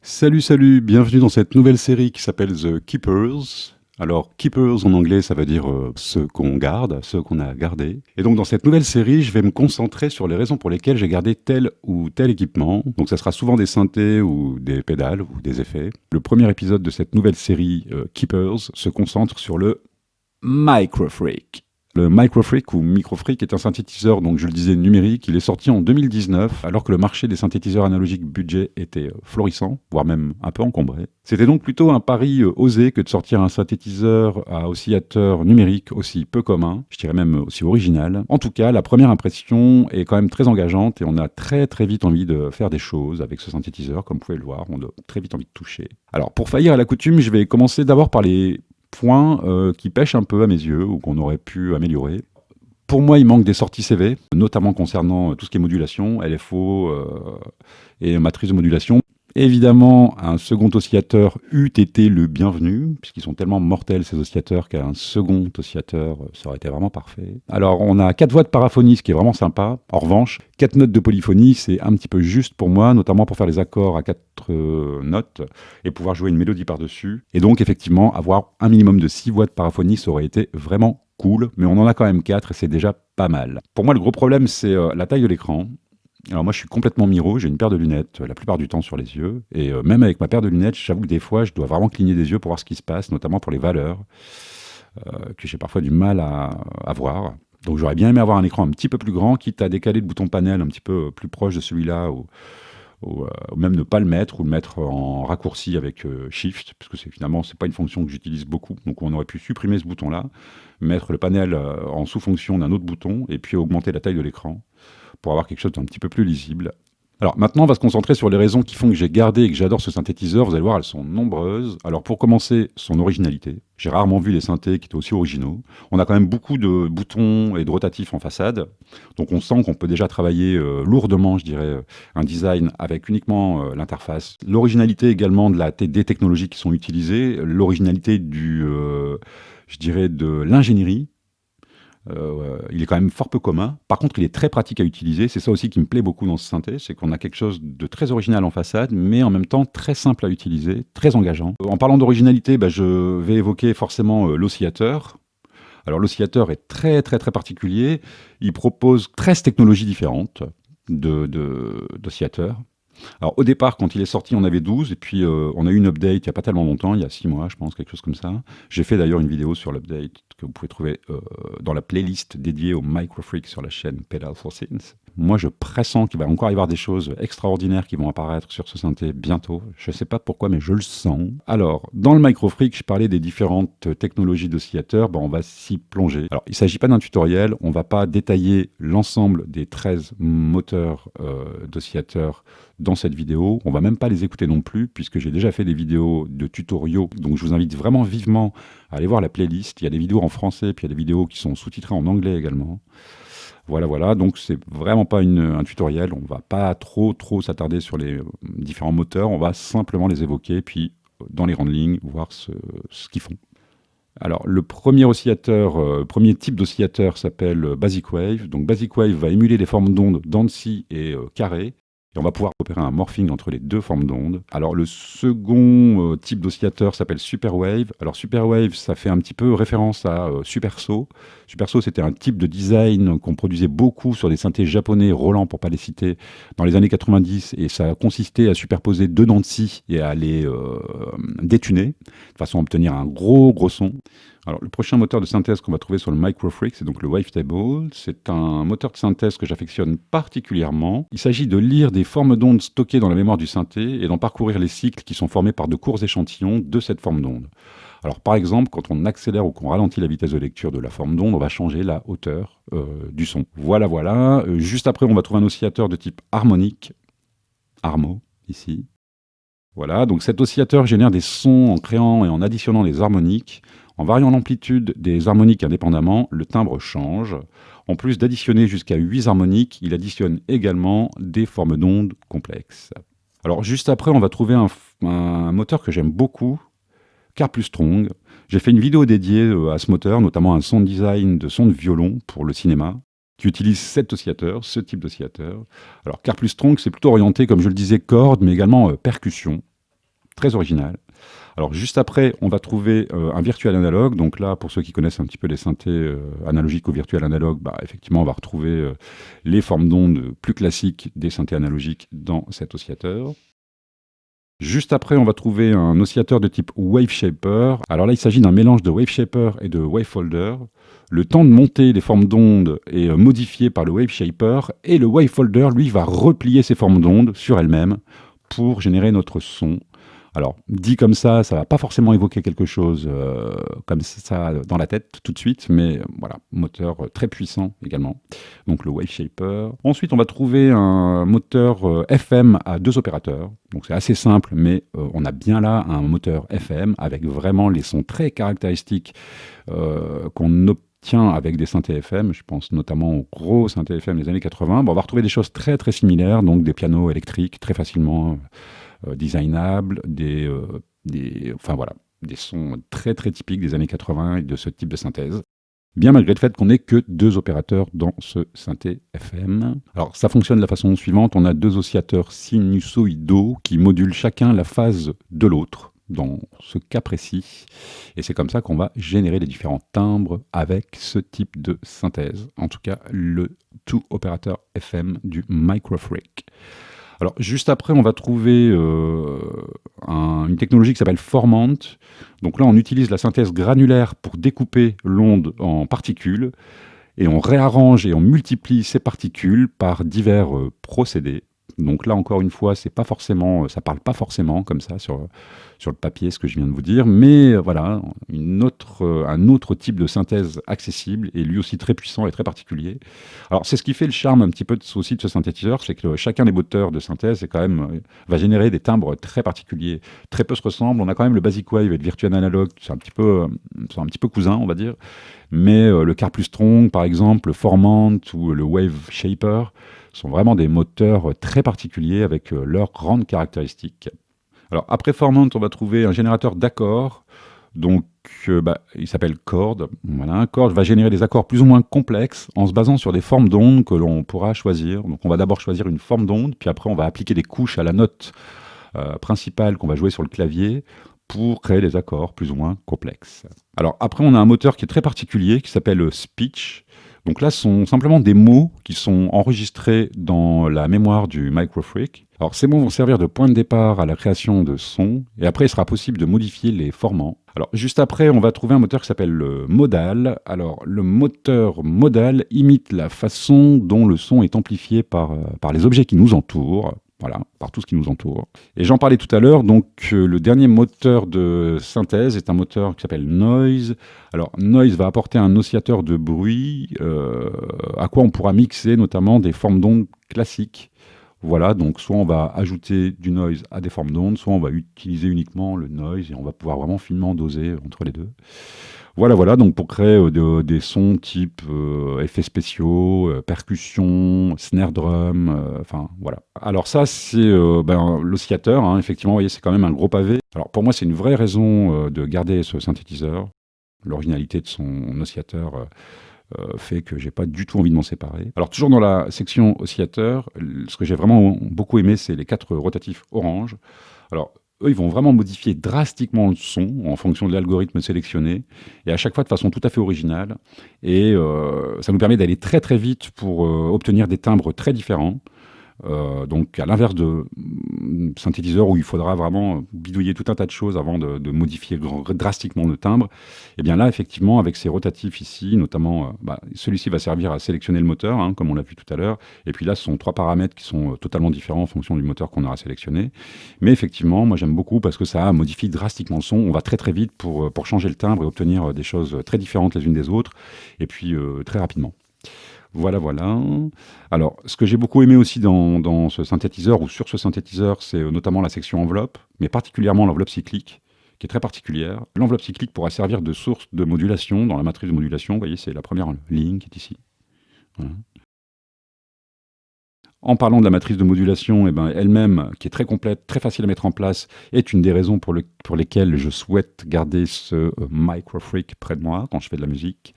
Salut, salut, bienvenue dans cette nouvelle série qui s'appelle The Keepers. Alors, Keepers en anglais, ça veut dire ceux qu'on garde, ceux qu'on a gardés. Et donc, dans cette nouvelle série, je vais me concentrer sur les raisons pour lesquelles j'ai gardé tel ou tel équipement. Donc, ça sera souvent des synthés ou des pédales ou des effets. Le premier épisode de cette nouvelle série Keepers se concentre sur le Microfreak. Le Microfreak ou Microfreak est un synthétiseur, donc je le disais, numérique. Il est sorti en 2019, alors que le marché des synthétiseurs analogiques budget était florissant, voire même un peu encombré. C'était donc plutôt un pari osé que de sortir un synthétiseur à oscillateur numérique aussi peu commun, je dirais même aussi original. En tout cas, la première impression est quand même très engageante et on a très très vite envie de faire des choses avec ce synthétiseur, comme vous pouvez le voir, on a très vite envie de toucher. Alors pour faillir à la coutume, je vais commencer d'abord par les points qui pêchent un peu à mes yeux ou qu'on aurait pu améliorer. Pour moi, il manque des sorties CV, notamment concernant tout ce qui est modulation, LFO et matrice de modulation. Évidemment, un second oscillateur eût été le bienvenu, puisqu'ils sont tellement mortels ces oscillateurs qu'un second oscillateur, ça aurait été vraiment parfait. Alors, on a 4 voix de paraphonie, ce qui est vraiment sympa. En revanche, 4 notes de polyphonie, c'est un petit peu juste pour moi, notamment pour faire les accords à 4 notes et pouvoir jouer une mélodie par-dessus. Et donc, effectivement, avoir un minimum de 6 voix de paraphonie, ça aurait été vraiment cool, mais on en a quand même 4 et c'est déjà pas mal. Pour moi, le gros problème, c'est la taille de l'écran. Alors moi, je suis complètement miro, j'ai une paire de lunettes la plupart du temps sur les yeux, et même avec ma paire de lunettes, j'avoue que des fois, je dois vraiment cligner des yeux pour voir ce qui se passe, notamment pour les valeurs, que j'ai parfois du mal à voir. Donc j'aurais bien aimé avoir un écran un petit peu plus grand, quitte à décaler le bouton panel un petit peu plus proche de celui-là, ou même ne pas le mettre, ou le mettre en raccourci avec Shift, parce que finalement, c'est pas une fonction que j'utilise beaucoup, donc on aurait pu supprimer ce bouton-là, mettre le panel en sous-fonction d'un autre bouton, et puis augmenter la taille de l'écran, pour avoir quelque chose d'un petit peu plus lisible. Alors maintenant, on va se concentrer sur les raisons qui font que j'ai gardé et que j'adore ce synthétiseur. Vous allez voir, elles sont nombreuses. Alors pour commencer, son originalité. J'ai rarement vu des synthés qui étaient aussi originaux. On a quand même beaucoup de boutons et de rotatifs en façade. Donc on sent qu'on peut déjà travailler lourdement, je dirais, un design avec uniquement l'interface. L'originalité également des technologies qui sont utilisées. L'originalité je dirais, de l'ingénierie. Il est quand même fort peu commun. Par contre, il est très pratique à utiliser. C'est ça aussi qui me plaît beaucoup dans ce synthé, c'est qu'on a quelque chose de très original en façade, mais en même temps très simple à utiliser, très engageant. En parlant d'originalité, je vais évoquer forcément l'oscillateur. Alors l'oscillateur est très très très particulier. Il propose 13 technologies différentes d'oscillateurs. Alors au départ, quand il est sorti, on avait 12, et puis on a eu une update il n'y a pas tellement longtemps, il y a 6 mois, je pense, quelque chose comme ça. J'ai fait d'ailleurs une vidéo sur l'update que vous pouvez trouver dans la playlist dédiée au Microfreak sur la chaîne Pedal for Synth. Moi, je pressens qu'il va encore y avoir des choses extraordinaires qui vont apparaître sur ce synthé bientôt. Je ne sais pas pourquoi, mais je le sens. Alors, dans le Microfreak, je parlais des différentes technologies d'oscillateurs. On va s'y plonger. Alors, il ne s'agit pas d'un tutoriel. On ne va pas détailler l'ensemble des 13 moteurs d'oscillateurs dans cette vidéo. On va même pas les écouter non plus, puisque j'ai déjà fait des vidéos de tutoriaux. Donc, je vous invite vraiment vivement à aller voir la playlist. Il y a des vidéos en français, puis il y a des vidéos qui sont sous-titrées en anglais également. Voilà, donc c'est vraiment pas un tutoriel, on va pas trop s'attarder sur les différents moteurs, on va simplement les évoquer, puis dans les grandes lignes, voir ce qu'ils font. Alors le premier oscillateur, premier type d'oscillateur s'appelle Basic Wave. Donc Basic Wave va émuler des formes d'ondes Dancy et carrées. Et on va pouvoir opérer un morphing entre les deux formes d'ondes. Alors le second type d'oscillateur s'appelle Superwave. Alors Superwave, ça fait un petit peu référence à Superso. Superso, c'était un type de design qu'on produisait beaucoup sur des synthés japonais, Roland pour pas les citer, dans les années 90. Et ça consistait à superposer deux dents de scie et à les détuner, de façon à obtenir un gros son. Alors, le prochain moteur de synthèse qu'on va trouver sur le Microfreak, c'est donc le Wavetable. C'est un moteur de synthèse que j'affectionne particulièrement. Il s'agit de lire des formes d'ondes stockées dans la mémoire du synthé et d'en parcourir les cycles qui sont formés par de courts échantillons de cette forme d'onde. Alors, par exemple, quand on accélère ou qu'on ralentit la vitesse de lecture de la forme d'onde, on va changer la hauteur du son. Voilà. Juste après, on va trouver un oscillateur de type harmonique. Armo, ici. Voilà, donc cet oscillateur génère des sons en créant et en additionnant les harmoniques. En variant l'amplitude des harmoniques indépendamment, le timbre change. En plus d'additionner jusqu'à 8 harmoniques, il additionne également des formes d'ondes complexes. Alors juste après, on va trouver un moteur que j'aime beaucoup, Carplus-Strong. J'ai fait une vidéo dédiée à ce moteur, notamment un sound design de son de violon pour le cinéma, qui utilise cet oscillateur, ce type d'oscillateur. Alors Carplus-Strong, c'est plutôt orienté, comme je le disais, cordes, mais également percussion. très original. Alors juste après, on va trouver un virtuel analogue. Donc là, pour ceux qui connaissent un petit peu les synthés analogiques ou virtuels analogues, effectivement, on va retrouver les formes d'ondes plus classiques des synthés analogiques dans cet oscillateur. Juste après, on va trouver un oscillateur de type Wave Shaper. Alors là, il s'agit d'un mélange de Wave Shaper et de Wave Folder. Le temps de monter les formes d'ondes est modifié par le Wave Shaper et le Wave Folder, lui, va replier ces formes d'ondes sur elles-mêmes pour générer notre son. Alors, dit comme ça va pas forcément évoquer quelque chose comme ça dans la tête tout de suite, mais voilà, moteur très puissant également, donc le Wave Shaper. Ensuite, on va trouver un moteur FM à 2 opérateurs, donc c'est assez simple, mais on a bien là un moteur FM avec vraiment les sons très caractéristiques qu'on obtient avec des synthés FM, je pense notamment aux gros synthés FM des années 80. On va retrouver des choses très très similaires, donc des pianos électriques très facilement designables, enfin voilà, des sons très très typiques des années 80 et de ce type de synthèse. Bien malgré le fait qu'on n'ait que 2 opérateurs dans ce synthé FM. Alors ça fonctionne de la façon suivante, on a 2 oscillateurs sinusoïdaux qui modulent chacun la phase de l'autre dans ce cas précis. Et c'est comme ça qu'on va générer les différents timbres avec ce type de synthèse. En tout cas, le tout opérateur FM du Microfreak. Alors, juste après, on va trouver une technologie qui s'appelle Formant. Donc là, on utilise la synthèse granulaire pour découper l'onde en particules et on réarrange et on multiplie ces particules par divers procédés. Donc là, encore une fois, ça parle pas forcément comme ça sur le papier, ce que je viens de vous dire, mais voilà, un autre type de synthèse accessible et lui aussi très puissant et très particulier. Alors c'est ce qui fait le charme un petit peu aussi de ce synthétiseur, c'est que chacun des moteurs de synthèse va générer des timbres très particuliers. Très peu se ressemblent. On a quand même le Basic Wave et le Virtual Analog, c'est un petit peu cousin, on va dire. Mais le Carplus-Strong, par exemple, le Formant ou le Wave Shaper sont vraiment des moteurs très particuliers avec leurs grandes caractéristiques. Alors après Formant, on va trouver un générateur d'accords. Donc il s'appelle Chord. Voilà, un Chord va générer des accords plus ou moins complexes en se basant sur des formes d'ondes que l'on pourra choisir. Donc on va d'abord choisir une forme d'onde, puis après on va appliquer des couches à la note principale qu'on va jouer sur le clavier pour créer des accords plus ou moins complexes. Alors après, on a un moteur qui est très particulier, qui s'appelle Speech. Donc là, ce sont simplement des mots qui sont enregistrés dans la mémoire du Microfreak. Alors ces mots vont servir de point de départ à la création de sons, et après, il sera possible de modifier les formants. Alors juste après, on va trouver un moteur qui s'appelle le modal. Alors le moteur modal imite la façon dont le son est amplifié par les objets qui nous entourent. Voilà, par tout ce qui nous entoure. Et j'en parlais tout à l'heure, donc le dernier moteur de synthèse est un moteur qui s'appelle Noise. Alors Noise va apporter un oscillateur de bruit à quoi on pourra mixer notamment des formes d'ondes classiques. Voilà, donc soit on va ajouter du noise à des formes d'ondes, soit on va utiliser uniquement le noise et on va pouvoir vraiment finement doser entre les deux. Voilà, donc pour créer des sons type effets spéciaux, percussions, snare drum, enfin voilà. Alors ça, c'est l'oscillateur, hein, effectivement, vous voyez, c'est quand même un gros pavé. Alors pour moi, c'est une vraie raison de garder ce synthétiseur. L'originalité de son oscillateur fait que j'ai pas du tout envie de m'en séparer. Alors toujours dans la section oscillateur, ce que j'ai vraiment beaucoup aimé, c'est les 4 rotatifs orange. Alors eux, ils vont vraiment modifier drastiquement le son en fonction de l'algorithme sélectionné, et à chaque fois de façon tout à fait originale. Et ça nous permet d'aller très très vite pour obtenir des timbres très différents. Donc à l'inverse de synthétiseurs où il faudra vraiment bidouiller tout un tas de choses avant de modifier drastiquement le timbre, et bien là effectivement avec ces rotatifs ici, notamment celui-ci va servir à sélectionner le moteur, hein, comme on l'a vu tout à l'heure, et puis là ce sont 3 paramètres qui sont totalement différents en fonction du moteur qu'on aura sélectionné, mais effectivement moi j'aime beaucoup parce que ça modifie drastiquement le son, on va très très vite pour changer le timbre et obtenir des choses très différentes les unes des autres, et puis très rapidement. Voilà. Alors, ce que j'ai beaucoup aimé aussi dans ce synthétiseur, ou sur ce synthétiseur, c'est notamment la section enveloppe, mais particulièrement l'enveloppe cyclique, qui est très particulière. L'enveloppe cyclique pourra servir de source de modulation dans la matrice de modulation. Vous voyez, c'est la première ligne qui est ici. Voilà. En parlant de la matrice de modulation, elle-même, qui est très complète, très facile à mettre en place, est une des raisons pour lesquelles je souhaite garder ce Microfreak près de moi quand je fais de la musique.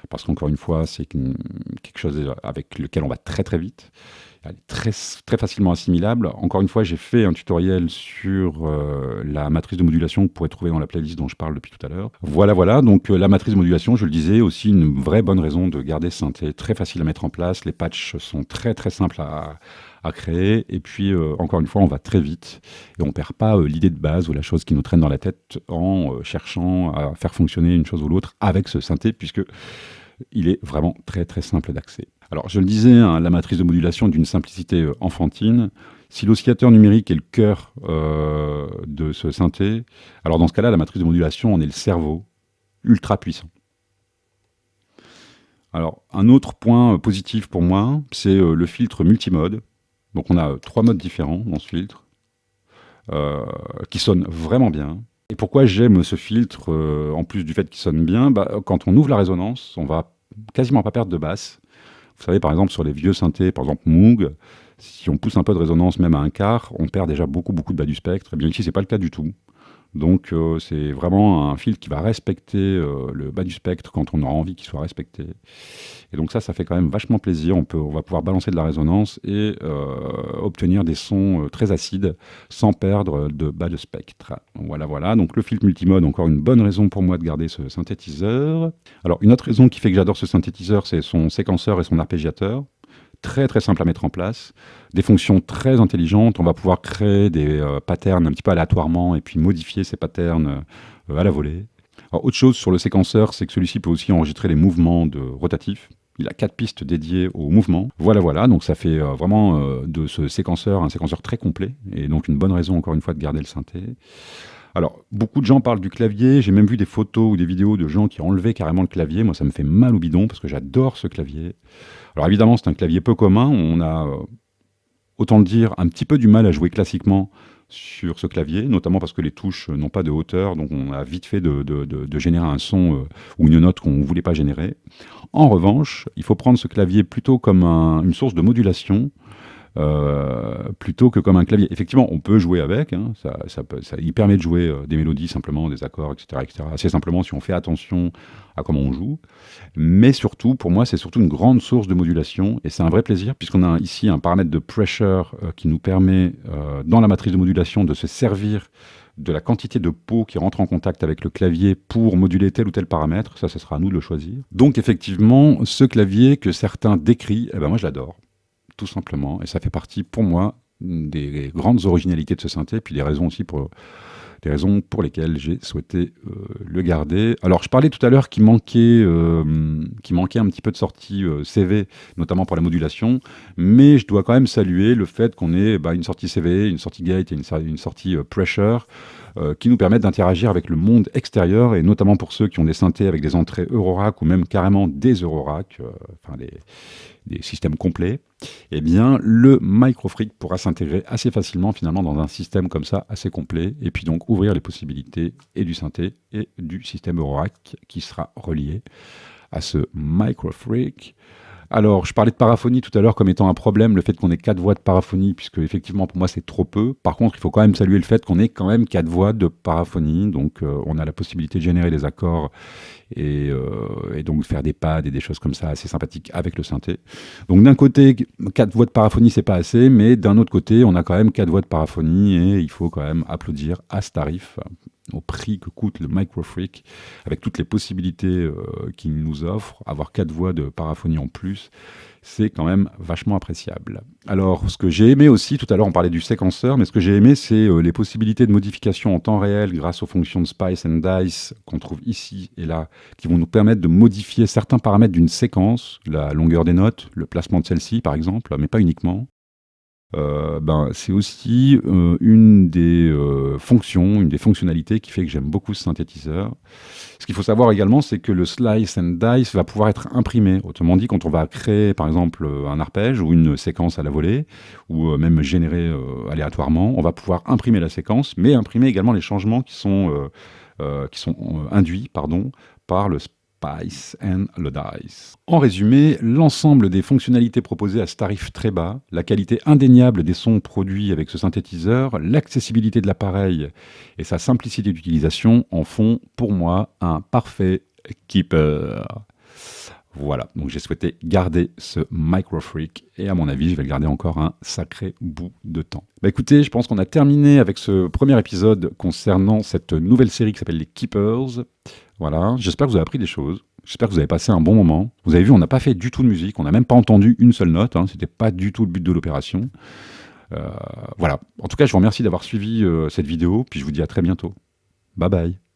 parce qu'encore une fois, c'est quelque chose avec lequel on va très très vite. Elle est très, très facilement assimilable. Encore une fois, j'ai fait un tutoriel sur la matrice de modulation que vous pourrez trouver dans la playlist dont je parle depuis tout à l'heure. Voilà, voilà. Donc la matrice de modulation, je le disais, aussi une vraie bonne raison de garder ce synthé. Très facile à mettre en place. Les patchs sont très très simples à créer. Et puis, encore une fois, on va très vite. Et on ne perd pas l'idée de base ou la chose qui nous traîne dans la tête en cherchant à faire fonctionner une chose ou l'autre avec ce synthé, puisque il est vraiment très très simple d'accès. Alors, je le disais, hein, la matrice de modulation d'une simplicité enfantine. Si l'oscillateur numérique est le cœur de ce synthé, alors dans ce cas-là, la matrice de modulation en est le cerveau, ultra puissant. Alors, un autre point positif pour moi, c'est le filtre multimode. Donc, on a 3 modes différents dans ce filtre, qui sonnent vraiment bien. Et pourquoi j'aime ce filtre, en plus du fait qu'il sonne bien, quand on ouvre la résonance, on va quasiment pas perdre de basse. Vous savez, par exemple, sur les vieux synthés, par exemple Moog, si on pousse un peu de résonance, même à un quart, on perd déjà beaucoup de bas du spectre. Et bien ici, c'est pas le cas du tout. Donc, c'est vraiment un filtre qui va respecter le bas du spectre quand on aura envie qu'il soit respecté. Et donc ça fait quand même vachement plaisir. On va pouvoir balancer de la résonance et obtenir des sons très acides sans perdre de bas de spectre. Voilà, voilà. Donc le filtre multimode, encore une bonne raison pour moi de garder ce synthétiseur. Alors, une autre raison qui fait que j'adore ce synthétiseur, c'est son séquenceur et son arpégiateur. Très très simple à mettre en place, des fonctions très intelligentes, on va pouvoir créer des patterns un petit peu aléatoirement et puis modifier ces patterns à la volée. Alors, autre chose sur le séquenceur, c'est que celui-ci peut aussi enregistrer les mouvements rotatifs. Il a 4 pistes dédiées aux mouvements. Voilà, voilà, donc ça fait vraiment de ce séquenceur un séquenceur très complet et donc une bonne raison encore une fois de garder le synthé. Alors, beaucoup de gens parlent du clavier. J'ai même vu des photos ou des vidéos de gens qui ont enlevé carrément le clavier. Moi, ça me fait mal au bidon parce que j'adore ce clavier. Alors, évidemment, c'est un clavier peu commun. On a, autant le dire, un petit peu du mal à jouer classiquement sur ce clavier, notamment parce que les touches n'ont pas de hauteur. Donc, on a vite fait de générer un son ou une note qu'on ne voulait pas générer. En revanche, il faut prendre ce clavier plutôt comme une source de modulation. Plutôt que comme un clavier. Effectivement, on peut jouer avec, hein, il permet de jouer des mélodies simplement, des accords, etc., etc. Assez simplement si on fait attention à comment on joue. Mais surtout, pour moi, c'est surtout une grande source de modulation et c'est un vrai plaisir puisqu'on a ici un paramètre de pressure qui nous permet, dans la matrice de modulation, de se servir de la quantité de peau qui rentre en contact avec le clavier pour moduler tel ou tel paramètre. Ça sera à nous de le choisir. Donc effectivement, ce clavier que certains décrient, moi je l'adore. Tout simplement, et ça fait partie pour moi des grandes originalités de ce synthé, puis des raisons pour lesquelles j'ai souhaité le garder. Alors je parlais tout à l'heure qu'il manquait un petit peu de sortie CV, notamment pour la modulation, mais je dois quand même saluer le fait qu'on ait une sortie CV, une sortie gate et une sortie pressure qui nous permettent d'interagir avec le monde extérieur, et notamment pour ceux qui ont des synthés avec des entrées Eurorack ou même carrément des Eurorack, des systèmes complets, eh bien, le Microfreak pourra s'intégrer assez facilement finalement dans un système comme ça, assez complet, et puis donc ouvrir les possibilités et du synthé et du système Eurorack qui sera relié à ce Microfreak. Alors, je parlais de paraphonie tout à l'heure comme étant un problème, le fait qu'on ait 4 voix de paraphonie, puisque effectivement pour moi c'est trop peu. Par contre, il faut quand même saluer le fait qu'on ait quand même 4 voix de paraphonie, donc on a la possibilité de générer des accords et donc faire des pads et des choses comme ça assez sympathiques avec le synthé. Donc d'un côté, 4 voix de paraphonie c'est pas assez, mais d'un autre côté, on a quand même 4 voix de paraphonie et il faut quand même applaudir à ce tarif, au prix que coûte le Microfreak, avec toutes les possibilités qu'il nous offre. Avoir 4 voix de paraphonie en plus, c'est quand même vachement appréciable. Alors, ce que j'ai aimé aussi, tout à l'heure on parlait du séquenceur, mais ce que j'ai aimé, c'est les possibilités de modification en temps réel grâce aux fonctions de Spice and Dice qu'on trouve ici et là, qui vont nous permettre de modifier certains paramètres d'une séquence, la longueur des notes, le placement de celle-ci par exemple, mais pas uniquement. C'est aussi une des fonctions, une des fonctionnalités qui fait que j'aime beaucoup ce synthétiseur. Ce qu'il faut savoir également, c'est que le Slice and Dice va pouvoir être imprimé. Autrement dit, quand on va créer par exemple un arpège ou une séquence à la volée, ou même générer aléatoirement, on va pouvoir imprimer la séquence, mais imprimer également les changements qui sont induits par le Spice and le Dice. En résumé, l'ensemble des fonctionnalités proposées à ce tarif très bas, la qualité indéniable des sons produits avec ce synthétiseur, l'accessibilité de l'appareil et sa simplicité d'utilisation en font pour moi un parfait keeper. Voilà, donc j'ai souhaité garder ce Microfreak et à mon avis, je vais le garder encore un sacré bout de temps. Bah écoutez, je pense qu'on a terminé avec ce premier épisode concernant cette nouvelle série qui s'appelle les Keepers. Voilà, j'espère que vous avez appris des choses. J'espère que vous avez passé un bon moment. Vous avez vu, on n'a pas fait du tout de musique, on n'a même pas entendu une seule note, hein, c'était pas du tout le but de l'opération. Voilà, en tout cas, je vous remercie d'avoir suivi cette vidéo, puis je vous dis à très bientôt. Bye bye.